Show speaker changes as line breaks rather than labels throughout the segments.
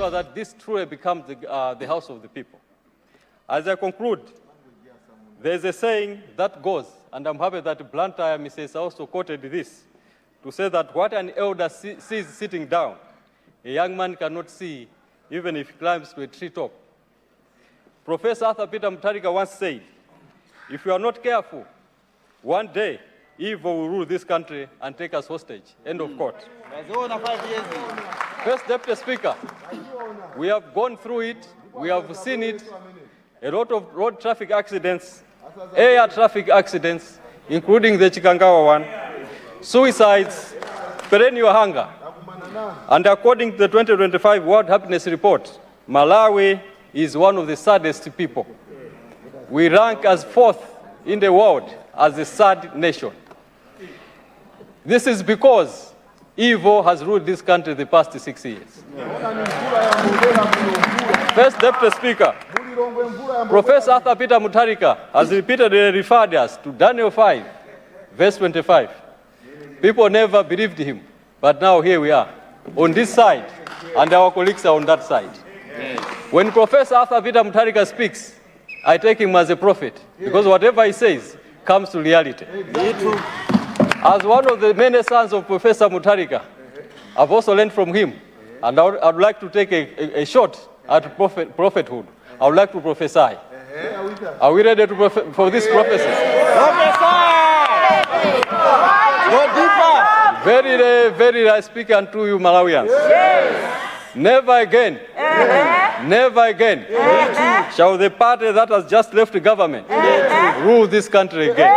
ensure that this truly becomes the house of the people. As I conclude, there's a saying that goes, and I'm happy that Luntha Mrs. also quoted this, to say that what an elder sees sitting down, a young man cannot see even if he climbs to a treetop. Professor Arthur Peter Mutharika once said, if you are not careful, one day evil will rule this country and take us hostage. End of quote. First Deputy Speaker, we have gone through it, we have seen it, a lot of road traffic accidents, air traffic accidents, including the Chikangawa one, suicides, perennial hunger. And according to the 2025 World Happiness Report, Malawi is one of the saddest people. We rank as 4th in the world as a sad nation. This is because evil has ruled this country the past 6 years. First Deputy Speaker, Professor Arthur Peter Mutharika has repeatedly referred us to Daniel 5, verse 25. People never believed him, but now here we are, on this side, and our colleagues are on that side. When Professor Arthur Peter Mutharika speaks, I take him as a prophet, because whatever he says comes to reality. As one of the many sons of Professor Mutharika, I've also learned from him, and I would like to take a shot at prophethood. I would like to prophesy. Are we ready for this prophecy?
Go deeper.
Very, I speak unto you, Malawians. Never again, never again shall the party that has just left the government rule this country again.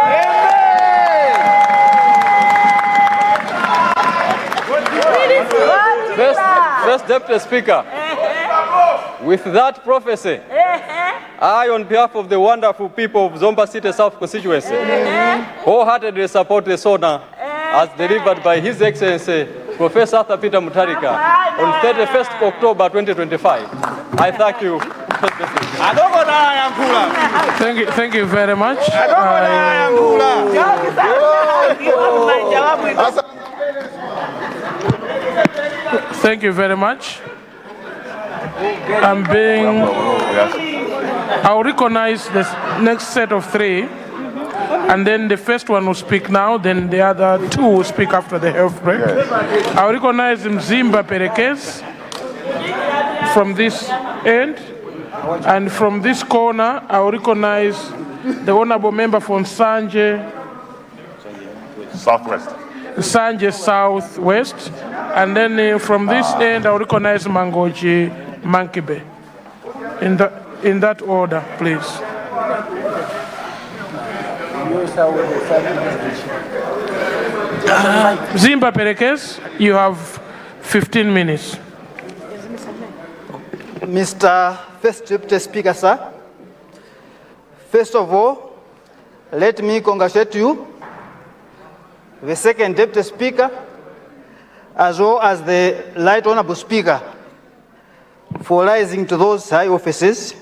First Deputy Speaker, with that prophecy, I, on behalf of the wonderful people of Zomba City South Constituency, wholeheartedly support the SONA as delivered by His Excellency Professor Arthur Peter Mutharika on 31st October 2025. I thank you.
Thank you very much. Thank you very much. I'll recognize the next set of 3, and then the first one will speak now, then the other 2 will speak after the health break. I'll recognize Mzimba Perekes from this end, and from this corner, I'll recognize the Honorable Member from Sanje Southwest, and then from this end, I'll recognize Mangoji Mankibe. In that order, please. Zimba Perekes, you have 15 minutes.
Mr. First Deputy Speaker, sir, first of all, let me congratulate you, the Second Deputy Speaker, as well as the Right Honorable Speaker, for rising to those high offices.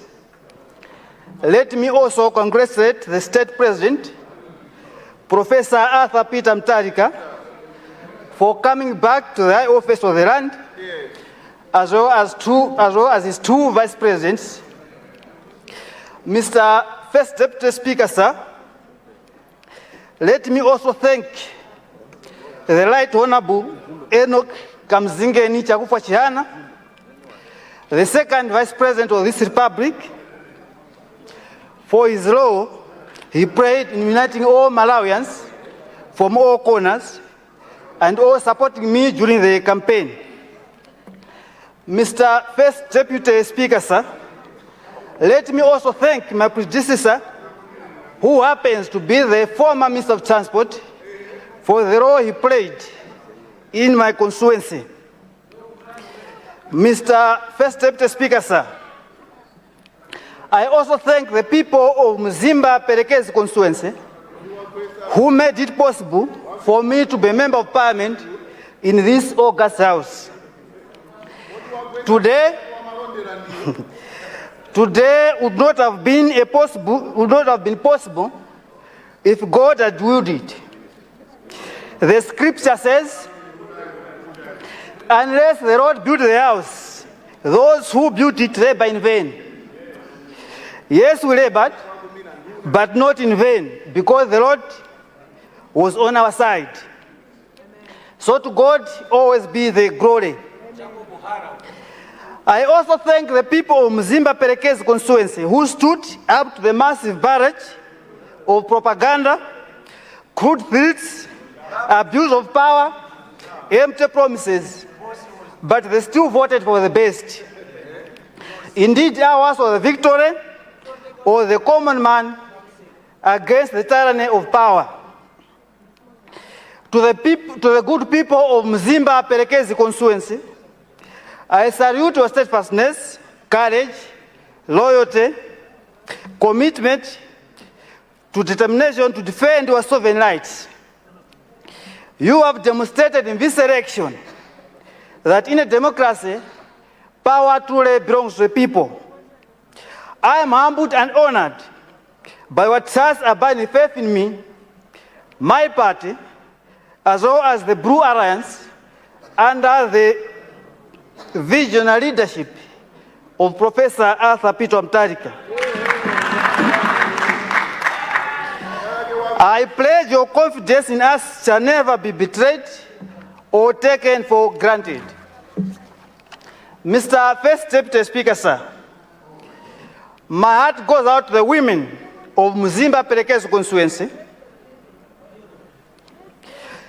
Let me also congratulate the State President, Professor Arthur Peter Mutharika, for coming back to the high office of the land, as well as his 2 Vice Presidents. Mr. First Deputy Speaker, sir, let me also thank the Right Honorable Enoch Kamzingeni Chakufa Chihana, the Second Vice President of this Republic, for his role he played in uniting all Malawians from all corners and all supporting me during the campaign. Mr. First Deputy Speaker, sir, let me also thank my predecessor, who happens to be the former Minister of Transport, for the role he played in my constituency. Mr. First Deputy Speaker, sir, I also thank the people of Mzimba Perekes constituency who made it possible for me to be a member of parliament in this August House. Today would not have been possible if God had willed it. The scripture says, unless the Lord build the house, those who built it labor in vain. Yes, we labored, but not in vain, because the Lord was on our side. So to God always be the glory. I also thank the people of Mzimba Perekezi constituency who stood up to the massive barrage of propaganda, crude threats, abuse of power, empty promises, but they still voted for the best. Indeed, ours was the victory of the common man against the tyranny of power. To the good people of Mzimba Perekezi constituency, I salute your steadfastness, courage, loyalty, commitment to determination to defend your sovereign rights. You have demonstrated in this election that in a democracy, power truly belongs to the people. I am humbled and honored by what trust abiding faith in me, my party, as well as the Blue Alliance, under the visionary leadership of Professor Arthur Peter Mutharika. I pledge your confidence in us shall never be betrayed or taken for granted. Mr. First Deputy Speaker, sir, my heart goes out to the women of Mzimba Perekezi constituency,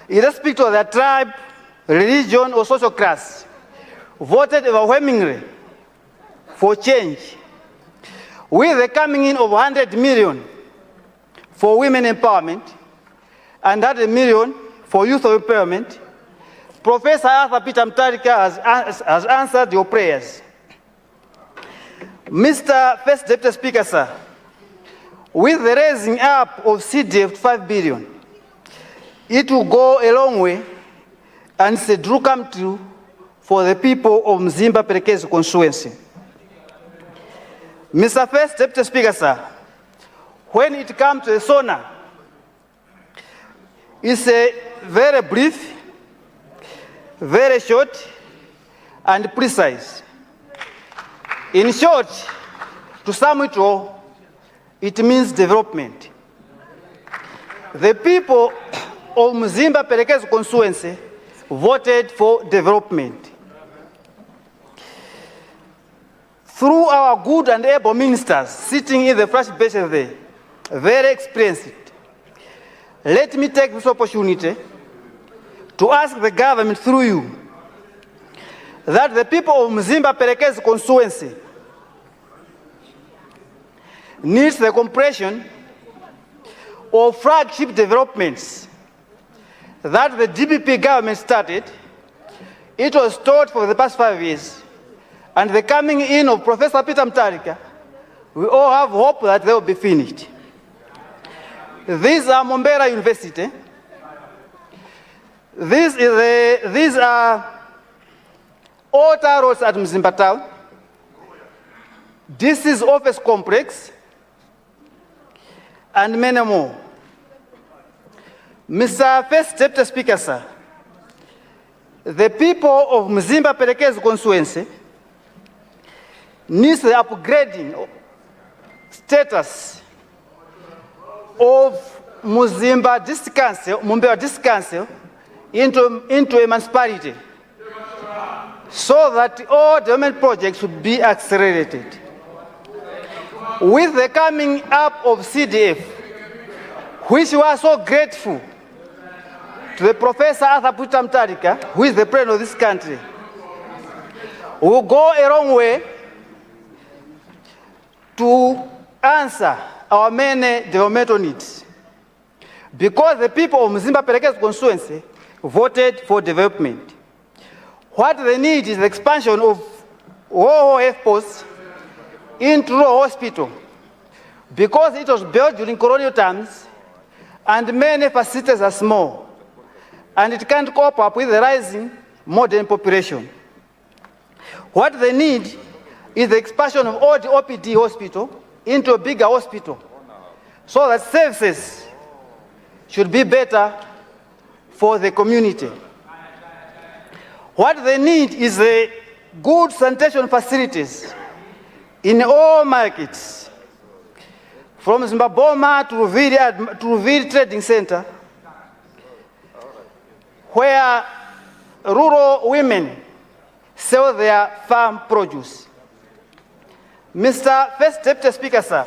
irrespective of their tribe, religion, or social class, voted overwhelmingly for change. With the coming in of 100 million for women empowerment and 100 million for youth empowerment, Professor Arthur Peter Mutharika has answered your prayers. Mr. First Deputy Speaker, sir, with the raising up of CDF to 5 billion, it will go a long way and it's a true come true for the people of Mzimba Perekezi constituency. Mr. First Deputy Speaker, sir, when it comes to the SONA, it's a very brief, very short, and precise. In short, to sum it all, it means development. The people of Mzimba Perekezi constituency voted for development. Through our good and able ministers sitting in the first benches there, very experienced, let me take this opportunity to ask the government through you that the people of Mzimba Perekezi constituency needs the completion of flagship developments that the DPP government started. It was taught for the past 5 years, and the coming in of Professor Peter Mutharika, we all have hope that they will be finished. These are Mombera University. These are altar roads at Mzimba town. This is office complex, and many more. Mr. First Deputy Speaker, sir, the people of Mzimba Perekezi constituency needs the upgrading status of Mzimba District Council, Mumbera District Council, into a municipality, so that all development projects would be accelerated. With the coming up of CDF, which we are so grateful to the Professor Arthur Peter Mutharika, who is the president of this country, will go a long way to answer our many developmental needs. Because the people of Mzimba Perekezi constituency voted for development. What they need is the expansion of health posts into rural hospital, because it was built during colonial times and many facilities are small and it can't cope up with the rising modern population. What they need is the expansion of old OPD hospital into a bigger hospital, so that services should be better for the community. What they need is the good sanitation facilities in all markets, from Zimbabwe to Ruviri Trading Center, where rural women sell their farm produce. Mr. First Deputy Speaker, sir,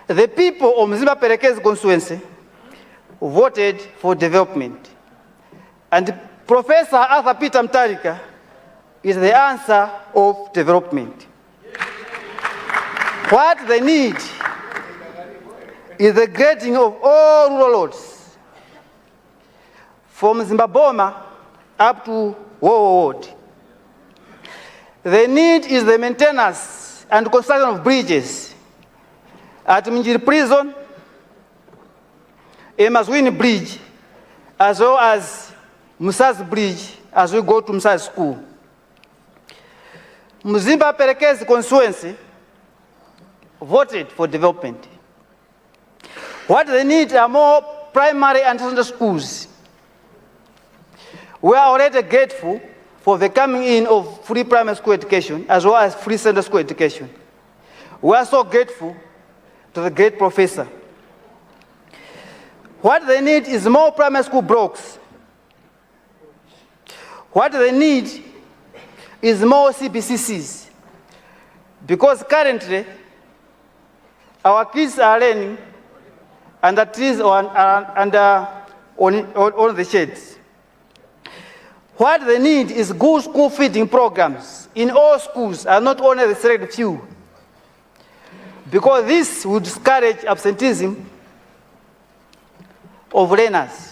the people of Mzimba Perekezi constituency voted for development. And Professor Arthur Peter Mutharika is the answer of development. What they need is the grading of all rural roads, from Zimbabwe up to Ward. The need is the maintenance and construction of bridges at Minjiri Prison, Emazwini Bridge, as well as Musaz Bridge as we go to Musaz School. Mzimba Perekezi constituency voted for development. What they need are more primary and secondary schools. We are already grateful for the coming in of free primary school education as well as free secondary school education. We are so grateful to the great professor. What they need is more primary school blocks. What they need is more CBCCs, because currently our kids are learning under trees on the shades. What they need is good school feeding programs in all schools and not only the selected few, because this would discourage absenteeism of learners.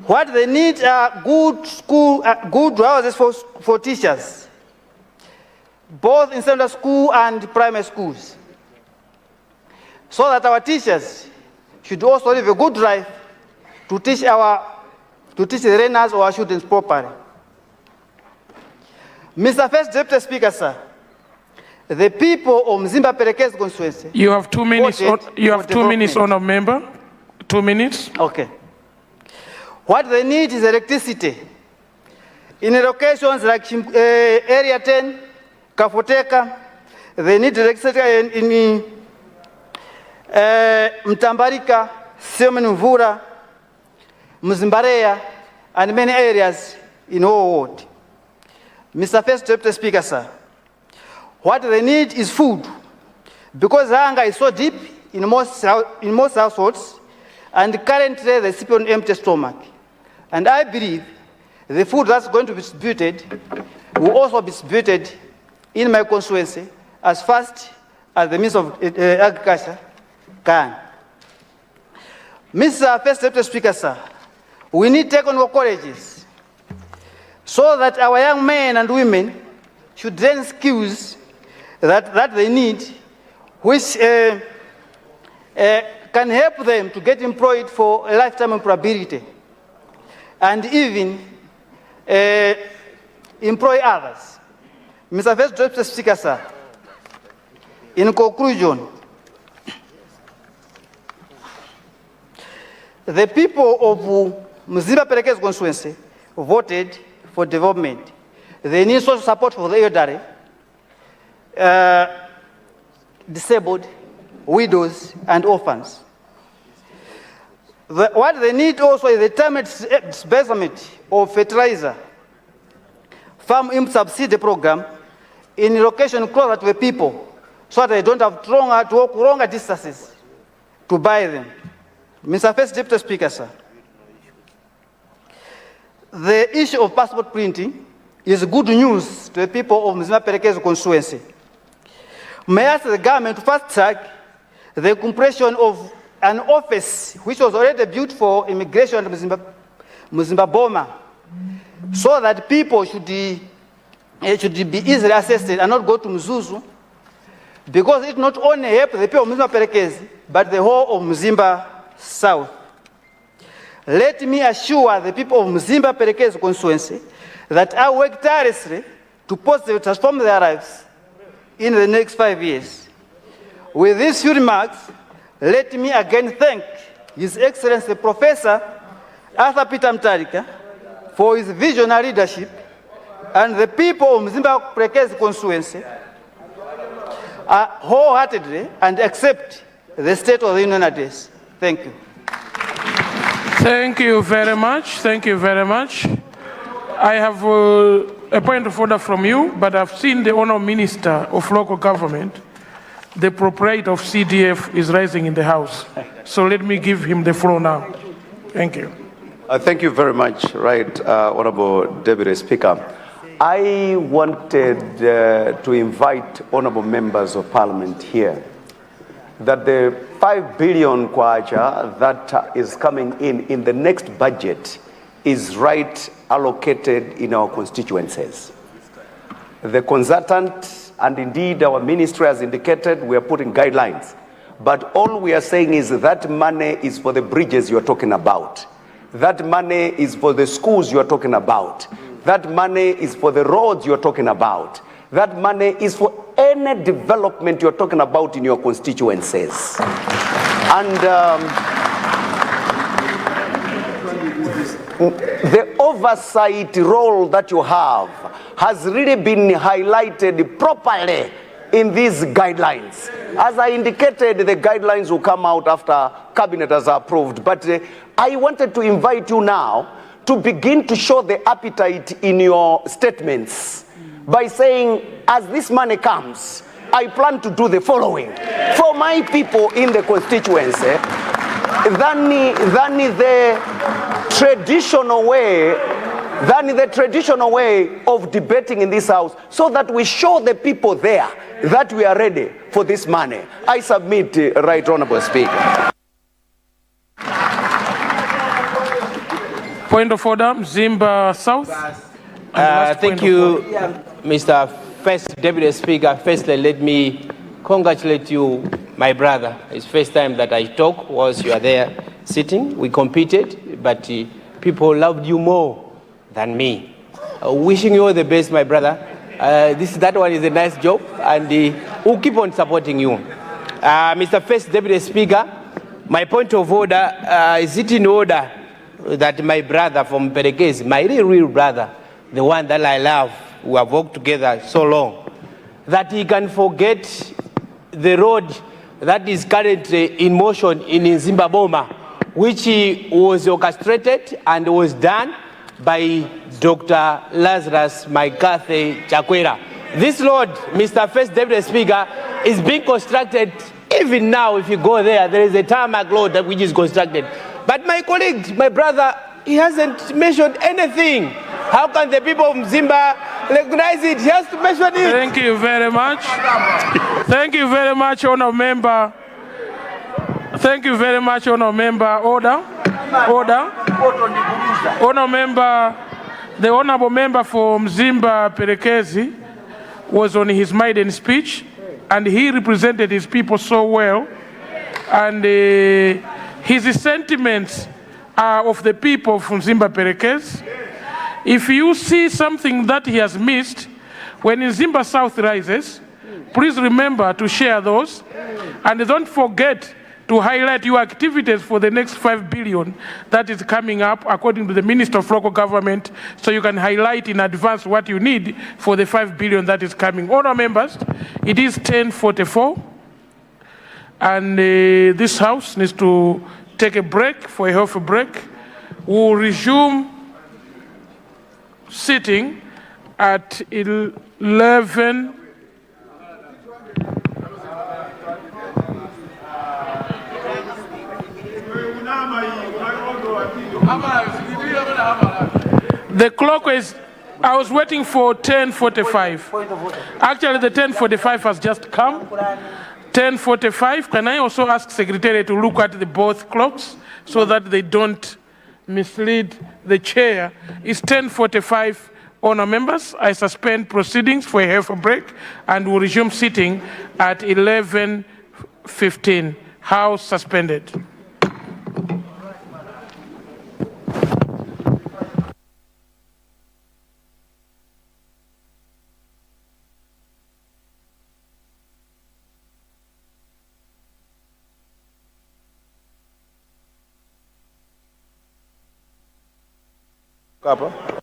What they need are good houses for teachers, both in secondary school and primary schools, so that our teachers should also live a good life to teach the learners or our students properly. Mr. First Deputy Speaker, sir, the people of Mzimba Perekezi constituency.
You have 2 minutes. You have 2 minutes, honourable member. 2 minutes.
Okay. What they need is electricity. In locations like Area 10, Kafoteka, they need electricity in Mtambarika, Semenuvura, Mzimbareya, and many areas in all world. Mr. First Deputy Speaker, sir, what they need is food, because hunger is so deep in most households, and currently they sleep on empty stomach. And I believe the food that's going to be distributed will also be distributed in my constituency as fast as the Minister of Agriculture can. Mr. First Deputy Speaker, sir, we need technical colleges so that our young men and women should learn skills that they need, which can help them to get employed for a lifetime employability, and even employ others. Mr. First Deputy Speaker, sir, in conclusion, the people of Mzimba Perekezi constituency voted for development. They need social support for the elderly, disabled, widows, and orphans. What they need also is the timely disbursement of fertilizer, farm input subsidy program in location closer to the people, so that they don't have to walk longer distances to buy them. Mr. First Deputy Speaker, sir, the issue of passport printing is good news to the people of Mzimba Perekezi constituency. May I ask the government to fast track the completion of an office which was already built for immigration in Mzimba, so that people should be easily assessed and not go to Mzuzu, because it not only helps the people of Mzimba Perekezi, but the whole of Mzimba South. Let me assure the people of Mzimba Perekezi constituency that I work tirelessly to positively transform their lives in the next 5 years. With these few remarks, let me again thank His Excellency Professor Arthur Peter Mutharika for his visionary leadership, and the people of Mzimba Perekezi constituency wholeheartedly and accept the State of the Union address. Thank you.
Thank you very much. Thank you very much. I have a point of order from you, but I've seen the Honourable Minister of Local Government. The proprietor of CDF is rising in the House. So let me give him the floor now. Thank you.
Thank you very much, Honourable Deputy Speaker. I wanted to invite honourable members of Parliament here that the 5 billion kwacha that is coming in the next budget is right allocated in our constituencies. The consultant and indeed our ministry has indicated we are putting guidelines, but all we are saying is that money is for the bridges you are talking about. That money is for the schools you are talking about. That money is for the roads you're talking about. That money is for any development you're talking about in your constituencies. And the oversight role that you have has really been highlighted properly in these guidelines. As I indicated, the guidelines will come out after Cabinet has approved. But I wanted to invite you now to begin to show the appetite in your statements by saying, as this money comes, I plan to do the following for my people in the constituency than the traditional way of debating in this House, so that we show the people there that we are ready for this money. I submit, Right Honourable Speaker.
Point of order, Mzimba South.
Thank you, Mr. First Deputy Speaker. Firstly, let me congratulate you, my brother. It's first time that I talk whilst you are there sitting. We competed, but people loved you more than me. Wishing you all the best, my brother. That one is a nice job, and we'll keep on supporting you. Mr. First Deputy Speaker, my point of order, is it in order that my brother from Perekezi, my real brother, the one that I love, we have worked together so long, that he can forget the road that is currently in motion in Zimbabwe, which was orchestrated and was done by Dr. Lazarus McCarthy Chakwera. This road, Mr. First Deputy Speaker, is being constructed. Even now, if you go there, there is a tarmac road that which is constructed. But my colleague, my brother, he hasn't mentioned anything. How can the people of Zimba recognize it? He has to mention it.
Thank you very much. Thank you very much, Honourable Member. Thank you very much, Honourable Member. Order. Honourable Member, the Honourable Member for Mzimba Perekezi was on his maiden speech, and he represented his people so well. And his sentiments are of the people from Mzimba Perekezi. If you see something that he has missed, when Mzimba South rises, please remember to share those. And don't forget to highlight your activities for the next 5 billion that is coming up according to the Minister of Local Government, so you can highlight in advance what you need for the 5 billion that is coming. Honourable members, it is 10:44, and this House needs to take a break, for a healthy break. We'll resume sitting at 11. The clock is, I was waiting for 10:45. Actually, the 10:45 has just come. 10:45. Can I also ask Secretary to look at the both clocks so that they don't mislead the chair? It's 10:45. Honour members, I suspend proceedings for a half a break and will resume sitting at 11:15. House suspended.
Kapa.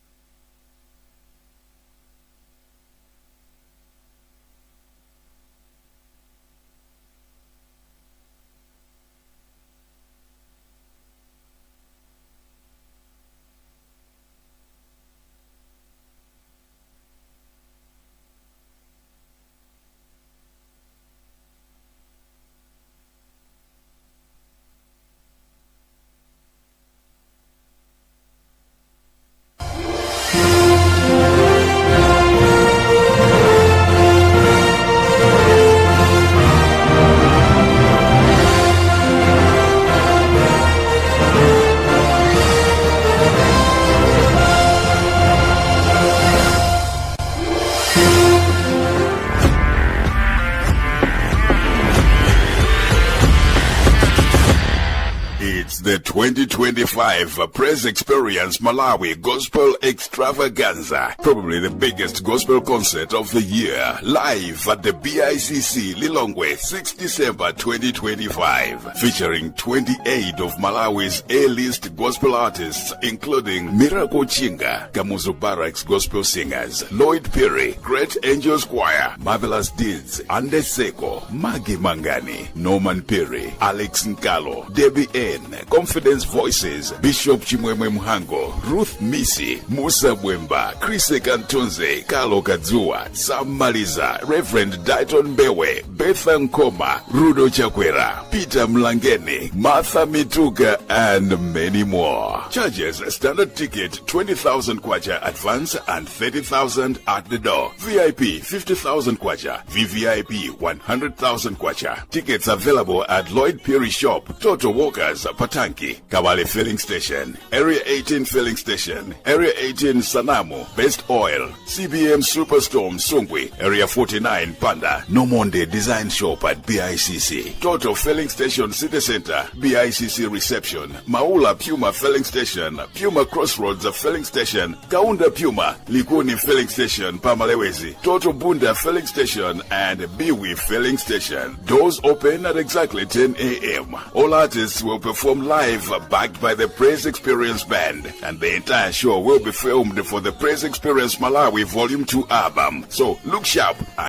It's the 2025 Praise Experience Malawi Gospel Extravaganza, probably the biggest gospel concert of the year, live at the BICC Lilongwe, 6 December 2025, featuring 28 of Malawi's A-list gospel artists, including Miracle Chinga, Kamuzu Barracks Gospel Singers, Lloyd Perry, Great Angels Choir, Marvelous Deeds, Ande Seko, Maggie Mangani, Norman Perry, Alex Nkalo, Debbie N, Confidence Voices, Bishop Chimwemwe Muhango, Ruth Misi, Musa Bwemba, Chris Kantunze, Carlo Kadzua, Sam Maliza, Reverend Dayton Bewe, Betha Nkoma, Rudo Chakwera, Peter Mlangeni, Martha Mituga, and many more. Charges: standard ticket 20,000 kwacha advance and 30,000 at the door. VIP 50,000 kwacha, VVIP 100,000 kwacha. Tickets available at Lloyd Perry Shop, Toto Walkers, Patanki, Kabale Filling Station, Area 18 Filling Station, Area 18 Sanamu, Best Oil, CBM Superstorm Sungwi, Area 49 Panda, Nomonde Design Shop at BICC, Toto Filling Station City Center, BICC Reception, Maula Puma Filling Station, Puma Crossroads Filling Station, Kaunda Puma, Likuni Filling Station, Pamalewezi, Toto Bunda Filling Station, and Biwi Filling Station. Doors open at exactly 10 a.m. All artists will perform live, backed by the Praise Experience Band, and the entire show will be filmed for the Praise Experience Malawi Volume 2 album. So look sharp.